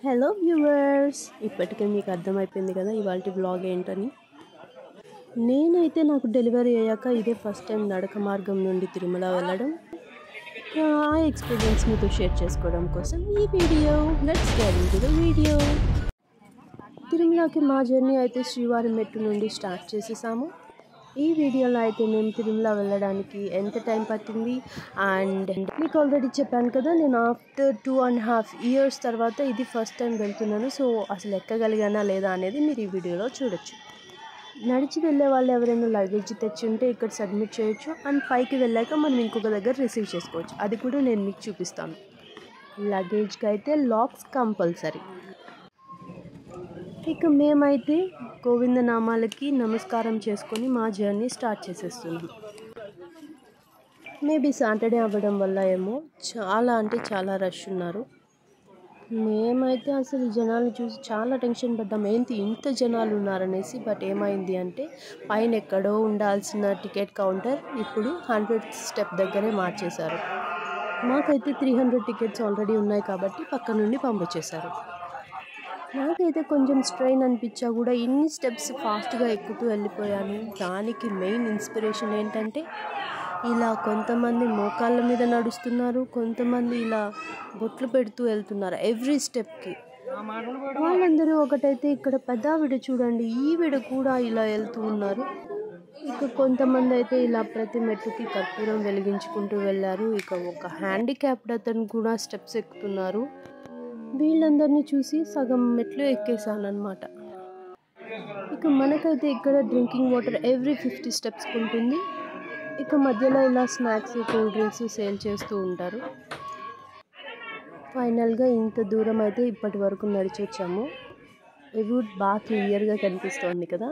Hello viewers, ఇప్పటికే మీకు అర్థమైపోయింది కదా ఇవాల్టి వ్లాగ్ ఏంటని. నేనైతే నాకు డెలివరీ అయ్యాక ఇదే ఫస్ట్ టైం నడక మార్గం నుండి తిరుమల వెళ్ళడం. ఆ ఎక్స్పీరియన్స్ మీతో షేర్ చేసుకోవడం కోసం ఈ video. Let's get into the video. తిరుమలకి మా జర్నీ అయితే శ్రీవారి మెట్టు నుండి స్టార్ట్ చేసేసాము. ఈ వీడియోలో అయితే మేము తిరుమల వెళ్ళడానికి ఎంత టైం పట్టింది అండ్ మీకు ఆల్రెడీ చెప్పాను కదా, నేను ఆఫ్టర్ 2.5 years తర్వాత ఇది ఫస్ట్ టైం వెళ్తున్నాను. సో అసలు ఎక్కగలిగానా లేదా అనేది మీరు ఈ వీడియోలో చూడొచ్చు. నడిచి వెళ్ళే వాళ్ళు ఎవరైనా లగేజ్ తెచ్చి ఉంటే ఇక్కడ సబ్మిట్ చేయొచ్చు అండ్ పైకి వెళ్ళాక మనం ఇంకొక దగ్గర రిసీవ్ చేసుకోవచ్చు. అది కూడా నేను మీకు చూపిస్తాను. లగేజ్కి అయితే లాక్స్ కంపల్సరీ. ఇక మేమైతే గోవిందనామాలకి నమస్కారం చేసుకొని మా జర్నీ స్టార్ట్ చేసేస్తున్నాం. మేబీ సాటర్డే అవ్వడం వల్ల ఏమో చాలా అంటే చాలా రష్ ఉన్నారు. మేమైతే అసలు జనాలు చూసి చాలా టెన్షన్ పడ్డాం, ఏంటి ఇంత జనాలు ఉన్నారనేసి. బట్ ఏమైంది అంటే పైన ఎక్కడో ఉండాల్సిన టికెట్ కౌంటర్ ఇప్పుడు 100th స్టెప్ దగ్గరే మార్చేశారు. మాకైతే 300 టికెట్స్ ఆల్రెడీ ఉన్నాయి కాబట్టి పక్క నుండి పంపించేశారు. నాకైతే కొంచెం స్ట్రెయిన్ అనిపించా కూడా ఇన్ని స్టెప్స్ ఫాస్ట్గా ఎక్కుతూ వెళ్ళిపోయాను. దానికి మెయిన్ ఇన్స్పిరేషన్ ఏంటంటే ఇలా కొంతమంది మోకాళ్ళ మీద నడుస్తున్నారు, కొంతమంది ఇలా బొట్లు పెడుతూ వెళ్తున్నారు ఎవ్రీ స్టెప్కి. వాళ్ళందరూ ఒకటైతే ఇక్కడ పెద్దావిడ చూడండి, ఈవిడ కూడా ఇలా వెళ్తూ ఉన్నారు. ఇక కొంతమంది అయితే ఇలా ప్రతి మెట్టుకి కర్పూరం వెలిగించుకుంటూ వెళ్ళారు. ఇక ఒక హ్యాండిక్యాప్డ్ అతను కూడా స్టెప్స్ ఎక్కుతున్నారు. వీళ్ళందరినీ చూసి సగం మెట్లు ఎక్కేసాను అనమాట. ఇక మనకైతే ఇక్కడ డ్రింకింగ్ వాటర్ ఎవ్రీ 50 స్టెప్స్కి ఉంటుంది. ఇక మధ్యలో ఇలా స్నాక్స్, కూల్ డ్రింక్స్ సేల్ చేస్తూ ఉంటారు. ఫైనల్గా ఇంత దూరం అయితే ఇప్పటి వరకు నడిచి వచ్చాము. రూట్ బాగా క్లియర్గా కనిపిస్తోంది కదా.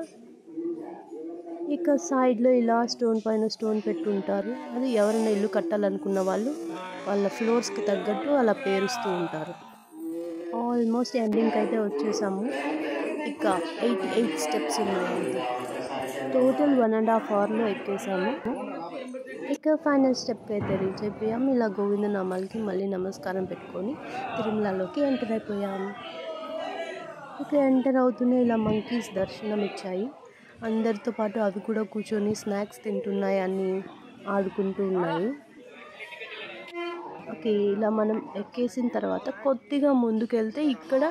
ఇక సైడ్లో ఇలా స్టోన్ పైన స్టోన్ పెట్టుంటారు. అది ఎవరైనా ఇల్లు కట్టాలనుకున్న వాళ్ళు వాళ్ళ ఫ్లోర్స్కి తగ్గట్టు అలా పేరుస్తూ ఉంటారు. ఆల్మోస్ట్ ఎండింగ్కి అయితే వచ్చేసాము. ఇక 88 స్టెప్స్ ఉన్నాయి. టోటల్ 1.5 hourలో ఎక్కేసాము. ఇక ఫైనల్ స్టెప్కి అయితే రీచ్ అయిపోయాము. ఇలా గోవిందనామాలకి మళ్ళీ నమస్కారం పెట్టుకొని తిరుమలలోకి ఎంటర్ అయిపోయాము. ఇక ఎంటర్ అవుతూనే ఇలా మంకీస్ దర్శనం ఇచ్చాయి. అందరితో పాటు అవి కూడా కూర్చొని స్నాక్స్ తింటున్నాయి, అన్నీ ఆడుకుంటూ ఉన్నాయి. ఓకే, ఇలా మనం ఎక్కేసిన తర్వాత కొద్దిగా ముందుకెళ్తే ఇక్కడ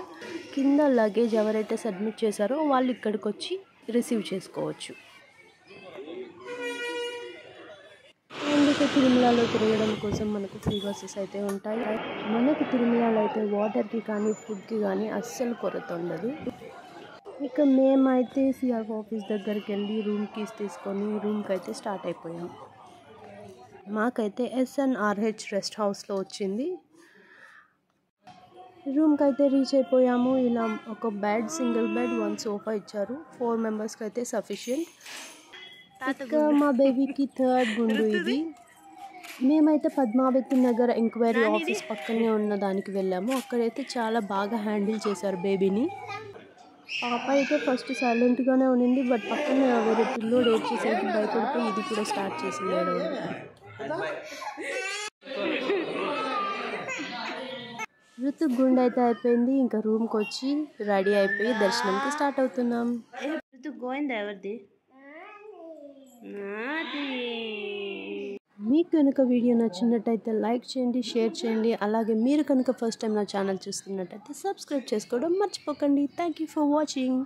కింద లగేజ్ ఎవరైతే సబ్మిట్ చేశారో వాళ్ళు ఇక్కడికి వచ్చి రిసీవ్ చేసుకోవచ్చు. అందుకే తిరుమలలో తిరగడం కోసం మనకు ఫ్రీ బస్సెస్ అయితే ఉంటాయి. మనకు తిరుమలలో అయితే వాటర్కి కానీ ఫుడ్కి కానీ అస్సలు కొరత ఉండదు. ఇక మేమైతే సిఆర్ఓ ఆఫీస్ దగ్గరికి వెళ్ళి రూమ్ కీస్ తీసుకొని రూమ్కి అయితే స్టార్ట్ అయిపోయాం. మాకైతే SNRH రెస్ట్ హౌస్లో వచ్చింది. రూమ్కి అయితే రీచ్ అయిపోయాము. ఇలా ఒక బెడ్, సింగిల్ బెడ్, 1 సోఫా ఇచ్చారు. 4 మెంబర్స్కి అయితే సఫిషియంట్. ఇక మా బేబీకి 3rd గుండు ఇది. మేమైతే పద్మావతి నగర్ ఎంక్వైరీ ఆఫీస్ పక్కనే ఉన్న దానికి వెళ్ళాము. అక్కడైతే చాలా బాగా హ్యాండిల్ చేశారు బేబీని. పాప అయితే ఫస్ట్ సైలెంట్గానే ఉన్నింది, బట్ పక్కన వేరే పిల్లోడు ఏడ్చేసరికి భయపడిపోయి ఇది కూడా స్టార్ట్ చేసింది ఏడవడం. ఋతు గుండె అయితే అయిపోయింది. ఇంకా రూమ్కి వచ్చి రెడీ అయిపోయి దర్శనంకి స్టార్ట్ అవుతున్నాం. ఋతు గోవిందా ఎవరిది? మీకు కనుక వీడియో నచ్చినట్టయితే లైక్ చేయండి, షేర్ చేయండి. అలాగే మీరు కనుక ఫస్ట్ టైం నా ఛానల్ చూస్తున్నట్టయితే సబ్స్క్రైబ్ చేసుకోవడం మర్చిపోకండి. Thank you for watching.